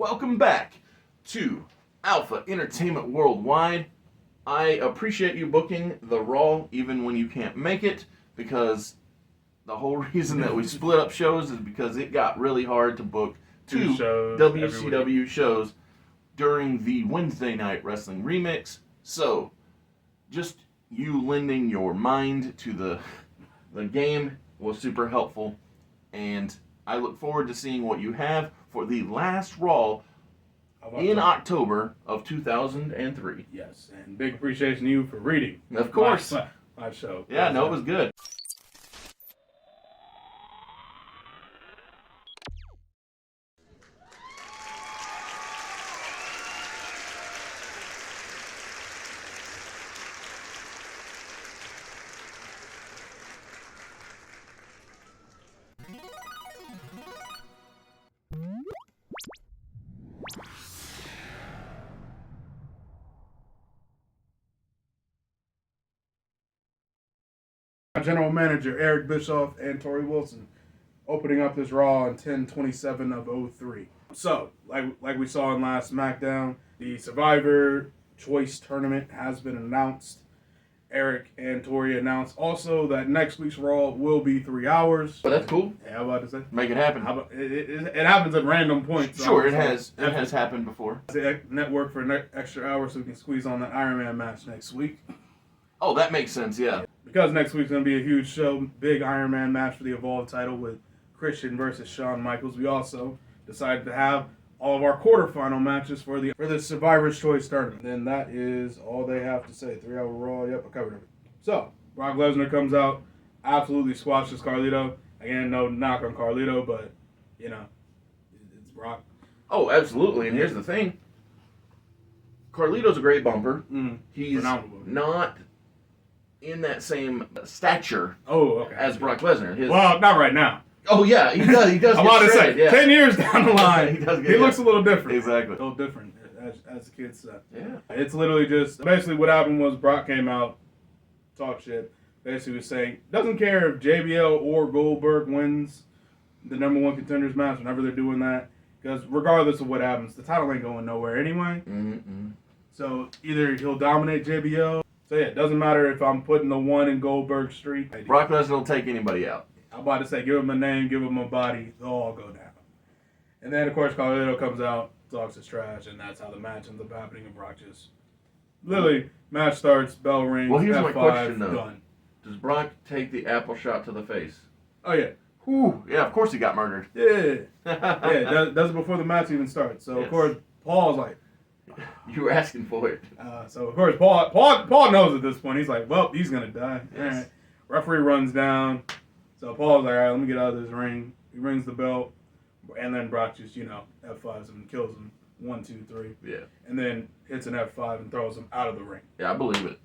welcome back to Alpha Entertainment Worldwide. I appreciate you booking the Raw even when you can't make it, because the whole reason that we split up shows is because it got really hard to book two shows WCW shows during the Wednesday Night Wrestling Remix. So, just you lending your mind to the game was super helpful, and I look forward to seeing what you have for the last Raw in October of 2003. Yes, and big appreciation to you for reading. Of course. My show. Yeah, no, it was good. General Manager Eric Bischoff and Tori Wilson opening up this Raw on 10/27 of 03. So, like we saw in last SmackDown, the Survivor Choice Tournament has been announced. Eric and Tori announced also that next week's Raw will be 3 hours. But that's cool. Yeah, I'm about to say. Make it happen. It happens at random points. Sure, it has happened before. The network for an extra hour so we can squeeze on that Iron Man match next week. Oh, that makes sense, yeah. Because next week's going to be a huge show, big Iron Man match for the Evolve title with Christian versus Shawn Michaels. We also decided to have all of our quarterfinal matches for the Survivor's Choice Tournament. Then that is all they have to say. 3 hour Raw, yep, I covered it. So, Brock Lesnar comes out, absolutely squashes Carlito. Again, no knock on Carlito, but, you know, it's Brock. Oh, absolutely, and here's the thing. Carlito's a great bumper. He's Phenomenal. not in that same stature Okay. as Brock Lesnar. Well, not right now. Oh yeah, he does. He does. I'm get about to say, shredded, yeah. 10 years down the line, he looks a little different. Exactly. A little different, as the kids say. Yeah. It's literally just, basically what happened was Brock came out, talked shit, basically was saying, doesn't care if JBL or Goldberg wins the number one contenders match whenever they're doing that, because regardless of what happens, the title ain't going nowhere anyway. Mm-hmm. So either he'll dominate JBL. So yeah, it doesn't matter if I'm putting the one in Goldberg's streak. Brock Lesnar will take anybody out. I'm about to say, give him a name, give him a body, they'll all go down. And then, of course, Carlito comes out, talks his trash, and that's how the match ends up happening. And Brock just, literally, match starts, bell rings, Well, here's F5, my question, though. done. Does Brock take the apple shot to the face? Oh, yeah. Whew. Yeah, of course he got murdered. Yeah. Yeah, does it before the match even starts. So, Yes. of course, Paul's like, You were asking for it. so, of course, Paul knows at this point. He's like, well, he's going to die. Yes. All right. Referee runs down. So Paul's like, all right, let me get out of this ring. He rings the bell. And then Brock just, F5s him and kills him. 1, 2, 3. Yeah. And then hits an F5 and throws him out of the ring. Yeah, I believe it.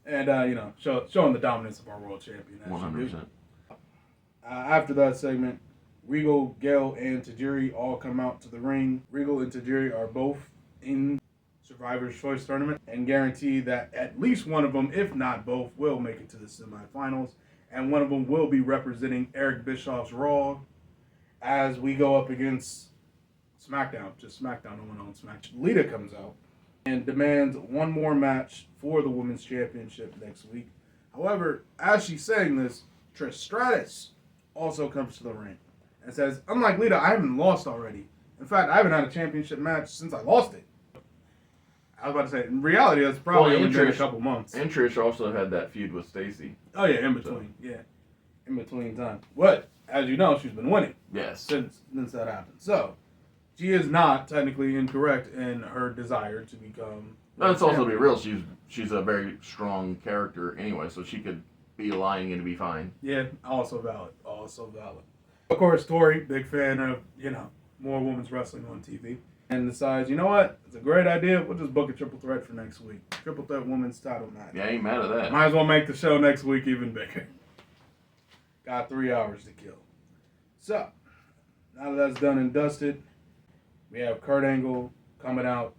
And, showing the dominance of our world champion. 100%. After that segment, Regal, Gale, and Tajiri all come out to the ring. Regal and Tajiri are both in Survivor's Choice Tournament and guarantee that at least one of them, if not both, will make it to the semifinals. And one of them will be representing Eric Bischoff's Raw as we go up against SmackDown. Just SmackDown, no one on SmackDown. Lita comes out and demands one more match for the Women's Championship next week. However, as she's saying this, Trish Stratus also comes to the ring and says, unlike Lita, I haven't lost already. In fact, I haven't had a championship match since I lost it. I was about to say, in reality, that's probably only been a couple months. And Trish also had that feud with Stacy. Oh, yeah, in between. Yeah, in between time. But, as you know, she's been winning. Yes. Since that happened. So, she is not technically incorrect in her desire to become... Let's also be real. She's a very strong character anyway, so she could be lying and be fine. Yeah, also valid. Of course, Tori, big fan of, more women's wrestling on TV. And decides, you know what? It's a great idea. We'll just book a triple threat for next week. Triple threat women's title match. Yeah, I ain't mad at that. Might as well make the show next week even bigger. Got 3 hours to kill. So, now that that's done and dusted, we have Kurt Angle coming out.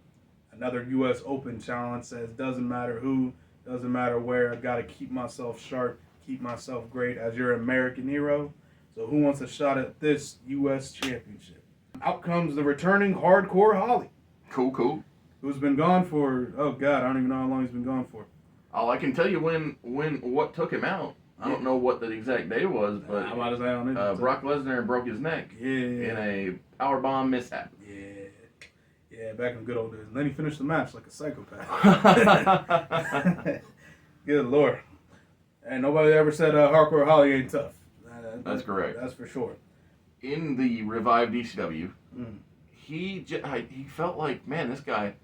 Another U.S. Open challenge says, doesn't matter who, doesn't matter where. I got to keep myself sharp, keep myself great as your American hero. So who wants a shot at this U.S. championship? Out comes the returning Hardcore Holly, Cool. who's been gone for, oh God, I don't even know how long he's been gone for. Oh, I can tell you what took him out. I don't know what the exact day was, but I'm about to say on it. Brock Lesnar broke his neck in a powerbomb mishap. Yeah, back in the good old days. And then he finished the match like a psychopath. Good Lord. And nobody ever said Hardcore Holly ain't tough. That's correct. That's for sure. In the revived ECW, he felt like, man, this guy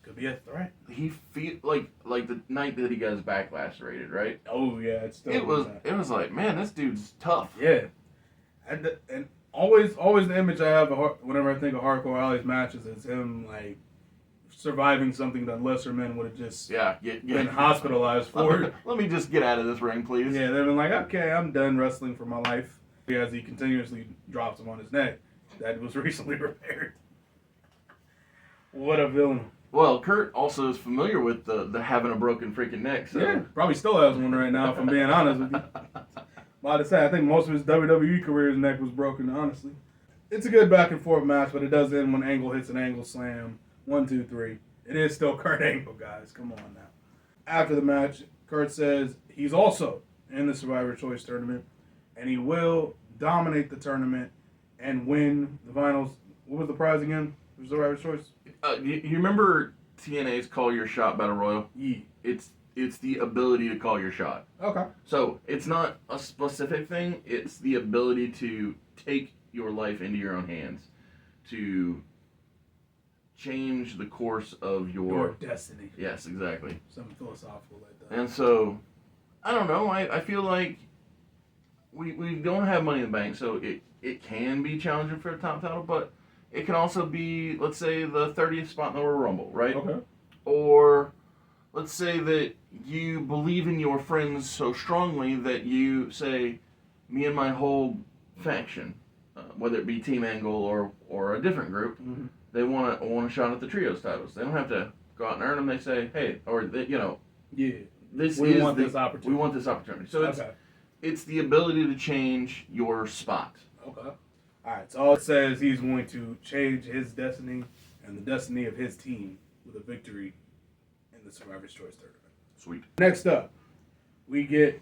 could be a threat. He feel like the night that he got his back lacerated, right? Oh yeah, it was like, man, this dude's tough. Yeah, and always the image I have whenever I think of Hardcore Holly's matches is him like surviving something that lesser men would have just been hospitalized for. Let me just get out of this ring, please. Yeah, they've been like, okay, I'm done wrestling for my life. As he continuously drops him on his neck, that was recently repaired. What a villain. Well, Kurt also is familiar with the having a broken freaking neck, so yeah, probably still has one right now. If I'm being honest with you, about to say, I think most of his WWE career, his neck was broken. Honestly, it's a good back and forth match, but it does end when Angle hits an Angle Slam. 1, 2, 3. It is still Kurt Angle, guys. Come on now. After the match, Kurt says he's also in the Survivor Choice tournament, and he will dominate the tournament and win the finals. What was the prize again? For Survivor Choice? You remember TNA's Call Your Shot Battle Royal? Yeah. It's the ability to call your shot. Okay. So it's not a specific thing. It's the ability to take your life into your own hands, to change the course of your destiny. Yes, exactly. Something philosophical like that. And so, I don't know. I feel like we don't have Money in the Bank, so it can be challenging for a top title, but it can also be, let's say, the 30th spot in the Royal Rumble, right? Okay. Or let's say that you believe in your friends so strongly that you say, me and my whole faction, whether it be Team Angle or a different group, they want a shot at the trios titles. They don't have to go out and earn them. They say, hey, or they, yeah, we want this opportunity. We want this opportunity. So it's the ability to change your spot. Okay. All right. So all it says, he's going to change his destiny and the destiny of his team with a victory in the Survivor's Choice tournament. Sweet. Next up, we get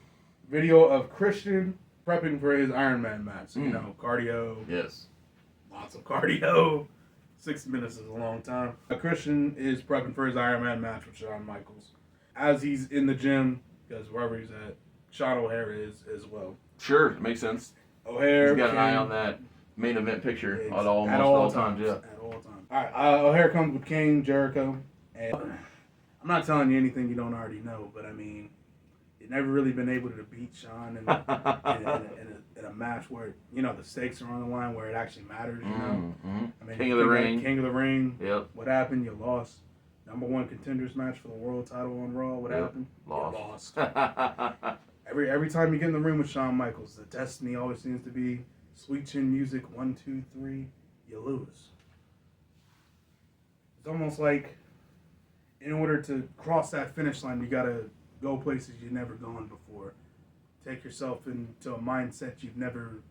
video of Christian prepping for his Iron Man match. So, cardio. Yes. Lots of cardio. 60 minutes is a long time. Christian is prepping for his Iron Man match with Shawn Michaels. As he's in the gym, because wherever he's at, Sean O'Hare is as well. Sure, it makes sense. O'Hare. He's got an eye on that main event picture at all times. Yeah. At all times. All right, O'Hare comes with Kane, Jericho, and I'm not telling you anything you don't already know, but I mean, you've never really been able to beat Sean in a match where the stakes are on the line, where it actually matters. I mean, King of the Ring. King of the Ring. Yep. What happened? You lost. Number 1 contenders match for the world title on Raw. What happened? Lost. You lost. Every time you get in the ring with Shawn Michaels, the destiny always seems to be sweet chin music. 1, 2, 3. You lose. It's almost like in order to cross that finish line, you gotta go places you've never gone before. Take yourself into a mindset you've never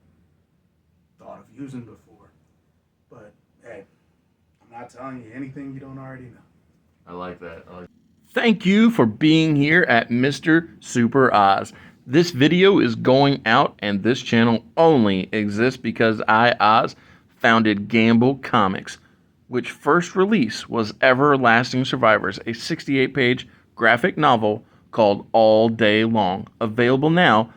thought of using before. But hey, I'm not telling you anything you don't already know. I like that. Thank you for being here at Mr. Super Oz. This video is going out, and this channel only exists because I, Oz, founded Gamble Comics, which first release was Everlasting Survivors, a 68-page graphic novel called All Day Long. Available now.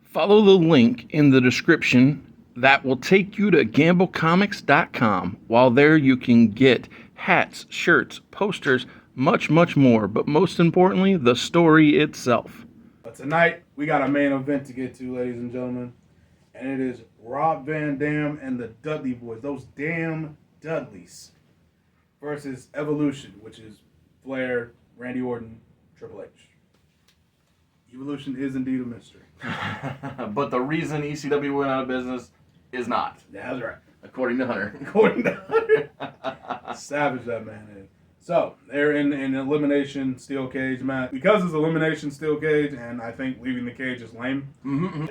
Follow the link in the description that will take you to gamblecomics.com. While there, you can get hats, shirts, posters, much, much more. But most importantly, the story itself. But tonight, we got a main event to get to, ladies and gentlemen. And it is Rob Van Dam and the Dudley Boys. Those damn Dudleys. Versus Evolution, which is Flair, Randy Orton, Triple H. Evolution is indeed a mystery. But the reason ECW went out of business is not. That's right. According to Hunter. Savage that man is. So, they're in an elimination steel cage match. Because it's elimination steel cage, and I think leaving the cage is lame,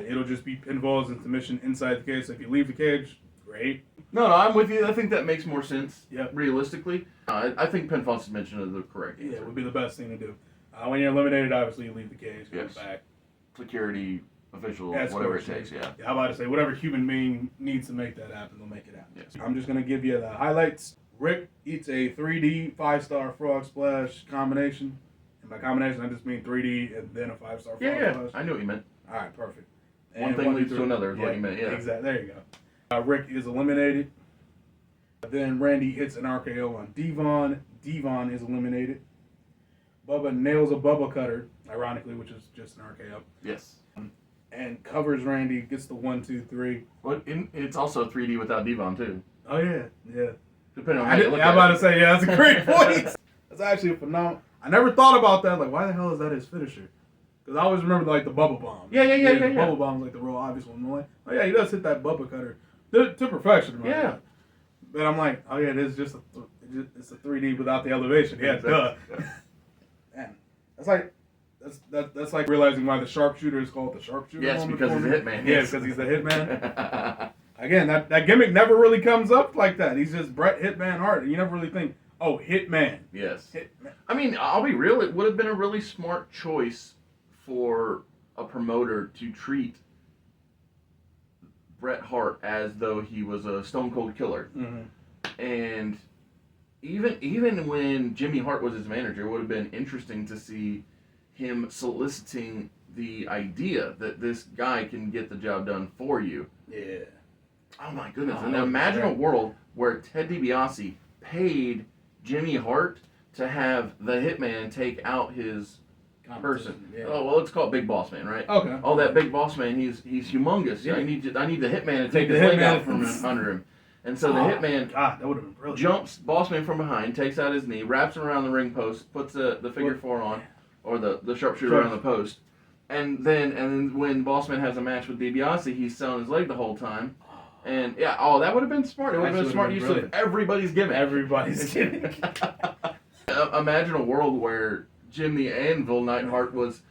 it'll just be pinfalls and submission inside the cage. So if you leave the cage, great. No, I'm with you. I think that makes more sense. Yep. Realistically, I think pinfall suspension is the correct answer. Yeah, it would be the best thing to do. When you're eliminated, obviously you leave the cage, go Yes. back. Security, official, Escort whatever it shit. takes. Yeah. I'm about to say, whatever human being needs to make that happen, they'll make it happen. Yes. I'm just going to give you the highlights. Rick eats a 3D 5-star frog splash combination. And by combination, I just mean 3D and then a 5-star frog Yeah. splash. I knew what you meant. All right, perfect. One thing leads to another is what you meant. Yeah. Exactly. There you go. Rick is eliminated. Then Randy hits an RKO on Devon. Devon is eliminated. Bubba nails a Bubba cutter, ironically, which is just an RKO. Yes. And covers Randy, gets the 1, 2, 3. Well, it's also 3D without Devon too. Oh, yeah. Depending on how you look I'm at about it. to say, yeah, that's a great point. That's actually a phenomenal. I never thought about that. Like, why the hell is that his finisher? Because I always remember, like, the Bubba Bomb. Yeah. The Bubba Bomb's, like, the real obvious one. I'm like, oh, yeah, he does hit that Bubba cutter to perfection. Right? Yeah. But I'm like, oh, yeah, it is just it's a 3D without the elevation. Yeah, Exactly. duh. Yeah. Man, that's like realizing why the sharpshooter is called the sharpshooter. Yes, on the because he's a corner. hitman. Yeah, because he's the hitman. Again, that gimmick never really comes up like that. He's just Bret Hitman Hart. And you never really think, oh, Hitman. Yes. Hitman. I mean, I'll be real. It would have been a really smart choice for a promoter to treat Bret Hart as though he was a Stone Cold Killer. Mm-hmm. And even when Jimmy Hart was his manager, it would have been interesting to see him soliciting the idea that this guy can get the job done for you. Yeah. Oh my goodness. Oh, and that would be imagine a great. world where Ted DiBiase paid Jimmy Hart to have the Hitman take out his person. Yeah. Oh, well, let's call it Big Boss Man, right? Okay. Oh, that Big Boss Man, he's humongous. Yeah. I need the Hitman to take The his leg Hitman. out from under him. And so the Hitman God, that would have been brilliant. jumps Boss Man from behind, takes out his knee, wraps him around the ring post, puts the figure four on, or the sharpshooter Sure. around the post. And then when Boss Man has a match with DiBiase, he's selling his leg the whole time. And yeah, that would have been smart. It would have been a Actually smart would've use been of everybody's gimmick. Everybody's kidding. Imagine a world where Jim the Anvil Neidhart was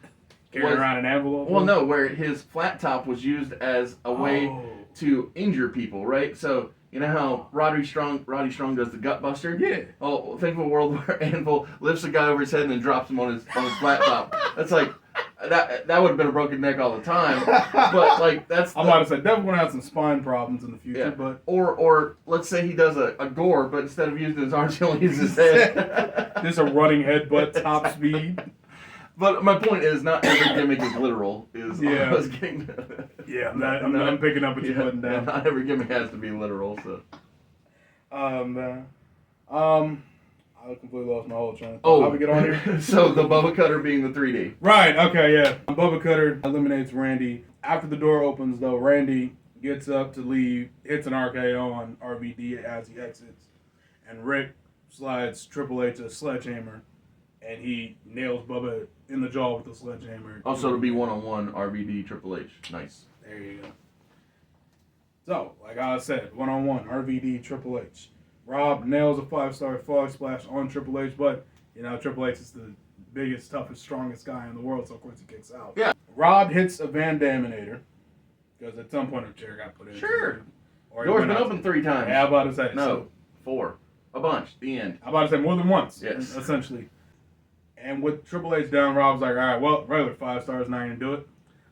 Carrying around an envelope. well, no, where his flat top was used as a way to injure people, right? So you know how Roddy Strong does the gut buster? Yeah. Oh, think of a world where Anvil lifts a guy over his head and then drops him on his flat top. That's like that would have been a broken neck all the time. But like that's I'm about to say definitely gonna have some spine problems in the future, yeah. but Or let's say he does a gore, but instead of using his arms, he only uses his head. there's a running headbutt top speed. But my point is, not every gimmick is literal. Is Yeah. I was getting. Yeah, I'm picking up what you're putting down. Not every gimmick has to be literal. So. I completely lost my whole train of thought. How we get on here? So the Bubba Cutter being the 3D. Right, okay, yeah. Bubba Cutter eliminates Randy. After the door opens, though, Randy gets up to leave, hits an RKO on RVD as he exits, and Rick slides Triple H a sledgehammer, and he nails Bubba in the jaw with the sledgehammer. Also, it'll be one-on-one RVD Triple H. Nice. There you go. So, like I said, one-on-one, RVD, Triple H. Rob nails a 5-star frog splash on Triple H, but, you know, Triple H is the biggest, toughest, strongest guy in the world, so of course he kicks out. Yeah. Rob hits a Van Daminator, because at some point a chair got put in. Sure. Or Door's been open 3 times. Yeah, I'm about to say. No, So, 4. A bunch. The end. I'm about to say more than once. Yes. Essentially. And with Triple H down, Rob's like, all right, well, regular 5 stars not going to do it.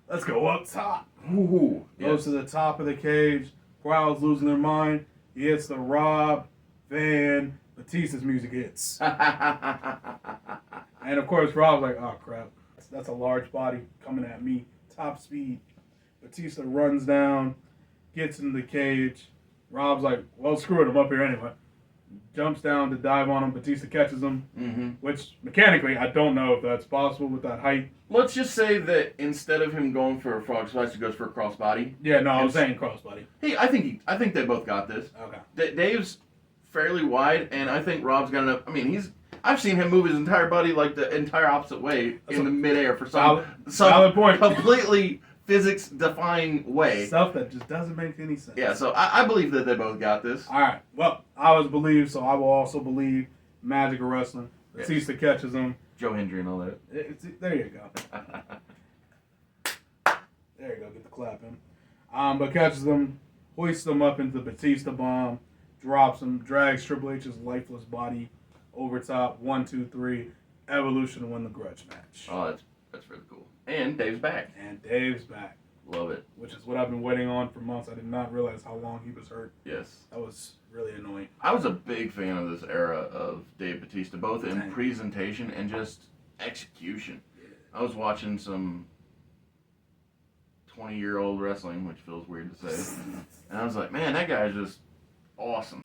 Let's go up top. Ooh. Goes to the top of the cage. Crowd's losing their mind. He hits the Rob, Van, Batista's music hits. And of course, Rob's like, oh crap. That's a large body coming at me. Top speed. Batista runs down, gets in the cage. Rob's like, well, screw it. I'm up here anyway. Jumps down to dive on him. Batista catches him. Mm-hmm. Which, mechanically, I don't know if that's possible with that height. Let's just say that instead of him going for a frog splash, he goes for a crossbody. Yeah, no, I was saying crossbody. Hey, I think they both got this. Okay. Dave's fairly wide, and I think Rob's got enough. I mean, I've seen him move his entire body like the entire opposite way in the midair for some Solid point. completely physics-defying way. Stuff that just doesn't make any sense. Yeah, so I believe that they both got this. All right. Well, I was believed, so I will also believe Magic of Wrestling. Yes. Batista catches him. Joe Hendry and all that. There you go. There you go. Get the clap in. But catches them. hoists him up into the Batista bomb, drops him, drags Triple H's lifeless body over top. 1, 2, 3. Evolution to win the grudge match. Oh, that's really cool. And Dave's back. And Dave's back, Love it. which is what I've been waiting on for months. I did not realize how long he was hurt. Yes. That was really annoying. I was a big fan of this era of Dave Batista, both in Dang. presentation and just execution. I was watching some 20-year-old wrestling, which feels weird to say. And I was like, man, that guy's just awesome.